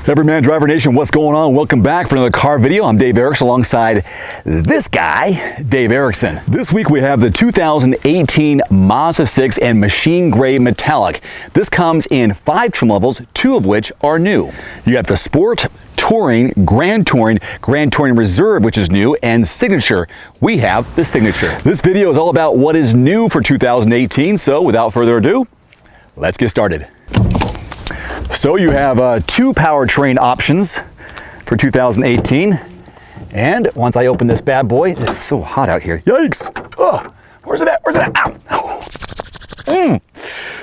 Everyman Driver Nation, what's going on? Welcome back for another car video. I'm Dave Erickson alongside this guy, Dave Erickson. This week we have the 2018 Mazda6 and machine gray metallic. This comes in 5 trim levels, 2 of which are new. You got the Sport, Touring, Grand Touring Reserve, which is new, and Signature. We have the Signature. This video is all about what is new for 2018, so without further ado, let's get started. So you have 2 powertrain options for 2018. And once I open this bad boy, it's so hot out here. Yikes! Oh, where's it at? Where's it at? Ow!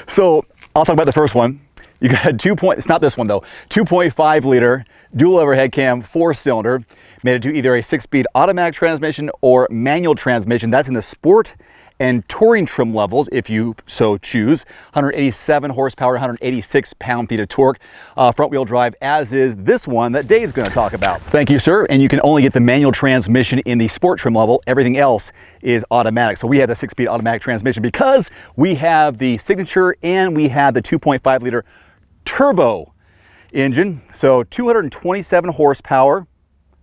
So I'll talk about the first one. You got it's not this one though, 2.5 liter dual overhead cam 4-cylinder, made it to either a 6-speed automatic transmission or manual transmission. That's in the Sport and Touring trim levels, if you so choose. 187 horsepower, 186 pound-feet of torque, front-wheel drive, as is this one that Dave's going to talk about. Thank you, sir. And you can only get the manual transmission in the Sport trim level. Everything else is automatic. So we have the 6-speed automatic transmission because we have the Signature and we have the 2.5 liter turbo engine. So 227 horsepower,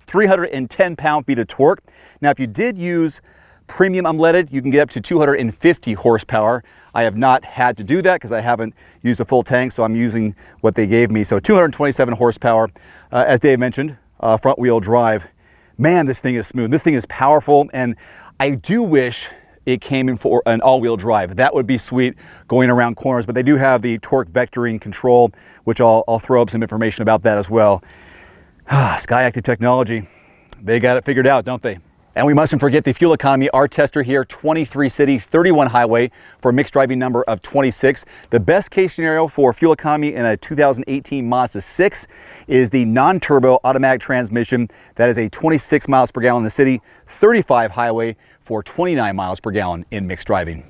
310 pound-feet of torque. Now, if you did use premium unleaded, you can get up to 250 horsepower. I have not had to do that because I haven't used a full tank, so I'm using what they gave me. So 227 horsepower, as Dave mentioned, front-wheel drive. Man, this thing is smooth. This thing is powerful, and I do wish it came in for an all-wheel drive. That would be sweet going around corners, but they do have the torque vectoring control, which I'll throw up some information about that as well. Sky Active Technology, they got it figured out, don't they? And we mustn't forget the fuel economy. Our tester here, 23 city, 31 highway for a mixed driving number of 26. The best case scenario for fuel economy in a 2018 Mazda 6 is the non-turbo automatic transmission. That is a 26 miles per gallon in the city, 35 highway for 29 miles per gallon in mixed driving.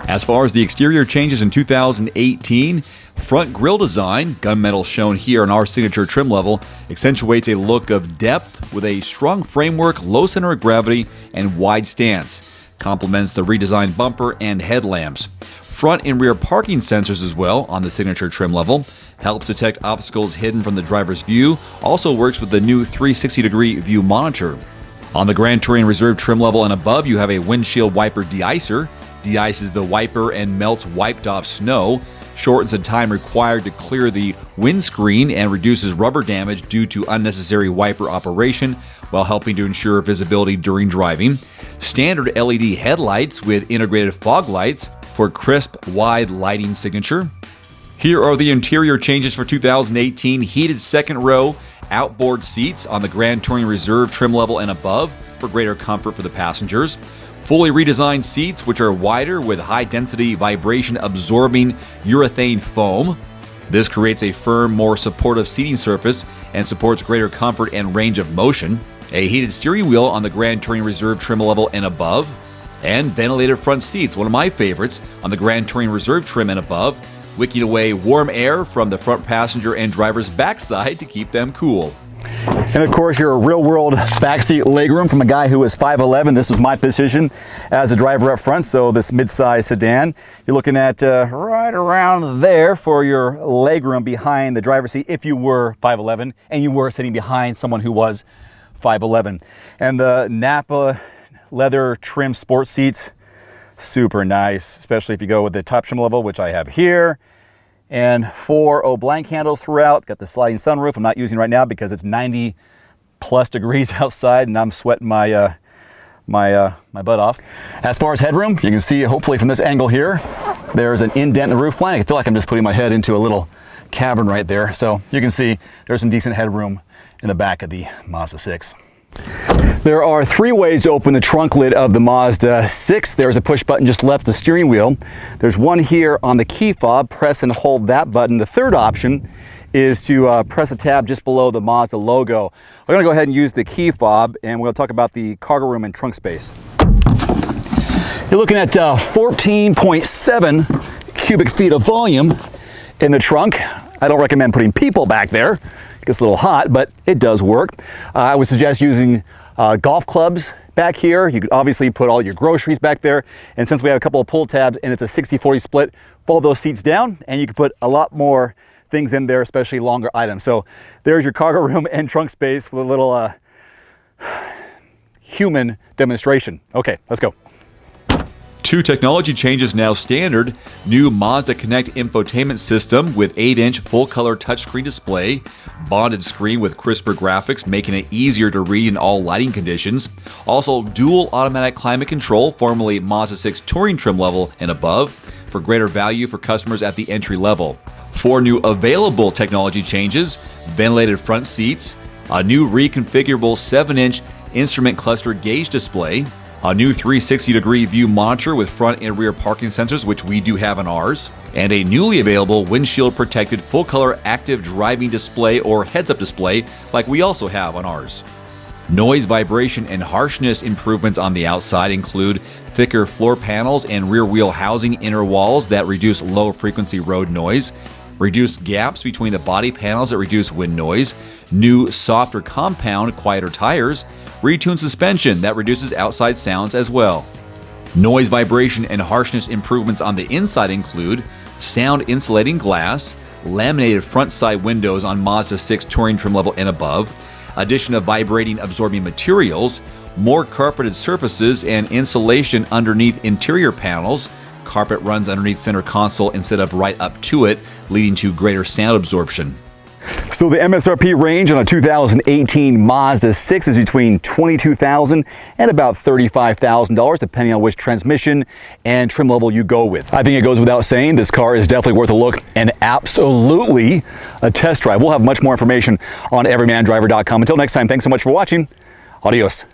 As far as the exterior changes in 2018, front grille design, gunmetal shown here on our Signature trim level, accentuates a look of depth with a strong framework, low center of gravity, and wide stance. Complements the redesigned bumper and headlamps. Front and rear parking sensors as well on the Signature trim level. Helps detect obstacles hidden from the driver's view. Also works with the new 360-degree view monitor. On the Grand Touring Reserve trim level and above, you have a windshield wiper de-icer. De-ices the wiper and melts wiped off snow, shortens the time required to clear the windscreen, and reduces rubber damage due to unnecessary wiper operation while helping to ensure visibility during driving. Standard LED headlights with integrated fog lights for crisp, wide lighting signature. Here are the interior changes for 2018. Heated second row outboard seats on the Grand Touring Reserve trim level and above for greater comfort for the passengers. Fully redesigned seats, which are wider with high-density vibration-absorbing urethane foam. This creates a firm, more supportive seating surface and supports greater comfort and range of motion. A heated steering wheel on the Grand Touring Reserve trim level and above. And ventilated front seats, one of my favorites, on the Grand Touring Reserve trim and above, wicking away warm air from the front passenger and driver's backside to keep them cool. And of course, your real-world backseat legroom from a guy who is 5'11". This is my position as a driver up front, so this mid-size sedan. You're looking at right around there for your legroom behind the driver's seat if you were 5'11", and you were sitting behind someone who was 5'11". And the Napa leather trim sports seats, super nice, especially if you go with the top trim level, which I have here. And 4 blank handles throughout. Got the sliding sunroof I'm not using right now because it's 90 plus degrees outside and I'm sweating my my butt off. As far as headroom, you can see hopefully from this angle here, there's an indent in the roof line. I feel like I'm just putting my head into a little cavern right there. So you can see there's some decent headroom in the back of the Mazda 6. There are 3 ways to open the trunk lid of the Mazda 6. There's a push button just left the steering wheel. There's one here on the key fob. Press and hold that button. The third option is to press a tab just below the Mazda logo. We're going to go ahead and use the key fob, and we're going to talk about the cargo room and trunk space. You're looking at 14.7 cubic feet of volume in the trunk. I don't recommend putting people back there. Gets a little hot, but it does work. I would suggest using golf clubs back here. You could obviously put all your groceries back there. And since we have a couple of pull tabs and it's a 60-40 split, fold those seats down and you can put a lot more things in there, especially longer items. So there's your cargo room and trunk space with a little human demonstration. Okay, let's go. 2 technology changes now standard. New Mazda Connect infotainment system with 8-inch full-color touchscreen display, bonded screen with crisper graphics, making it easier to read in all lighting conditions. Also, dual automatic climate control, formerly Mazda6 touring trim level and above, for greater value for customers at the entry level. 4 new available technology changes: ventilated front seats, a new reconfigurable 7-inch instrument cluster gauge display, a new 360-degree view monitor with front and rear parking sensors, which we do have on ours, and a newly available windshield-protected full-color active driving display or heads-up display like we also have on ours. Noise, vibration, and harshness improvements on the outside include thicker floor panels and rear wheel housing inner walls that reduce low-frequency road noise, reduced gaps between the body panels that reduce wind noise, new softer compound, quieter tires, retuned suspension that reduces outside sounds as well. Noise, vibration, and harshness improvements on the inside include sound insulating glass, laminated front side windows on Mazda6 touring trim level and above, addition of vibrating absorbing materials, more carpeted surfaces and insulation underneath interior panels. Carpet runs underneath center console instead of right up to it, leading to greater sound absorption. So the MSRP range on a 2018 Mazda 6 is between $22,000 and about $35,000, depending on which transmission and trim level you go with. I think it goes without saying, this car is definitely worth a look and absolutely a test drive. We'll have much more information on everymandriver.com. Until next time, thanks so much for watching. Adios.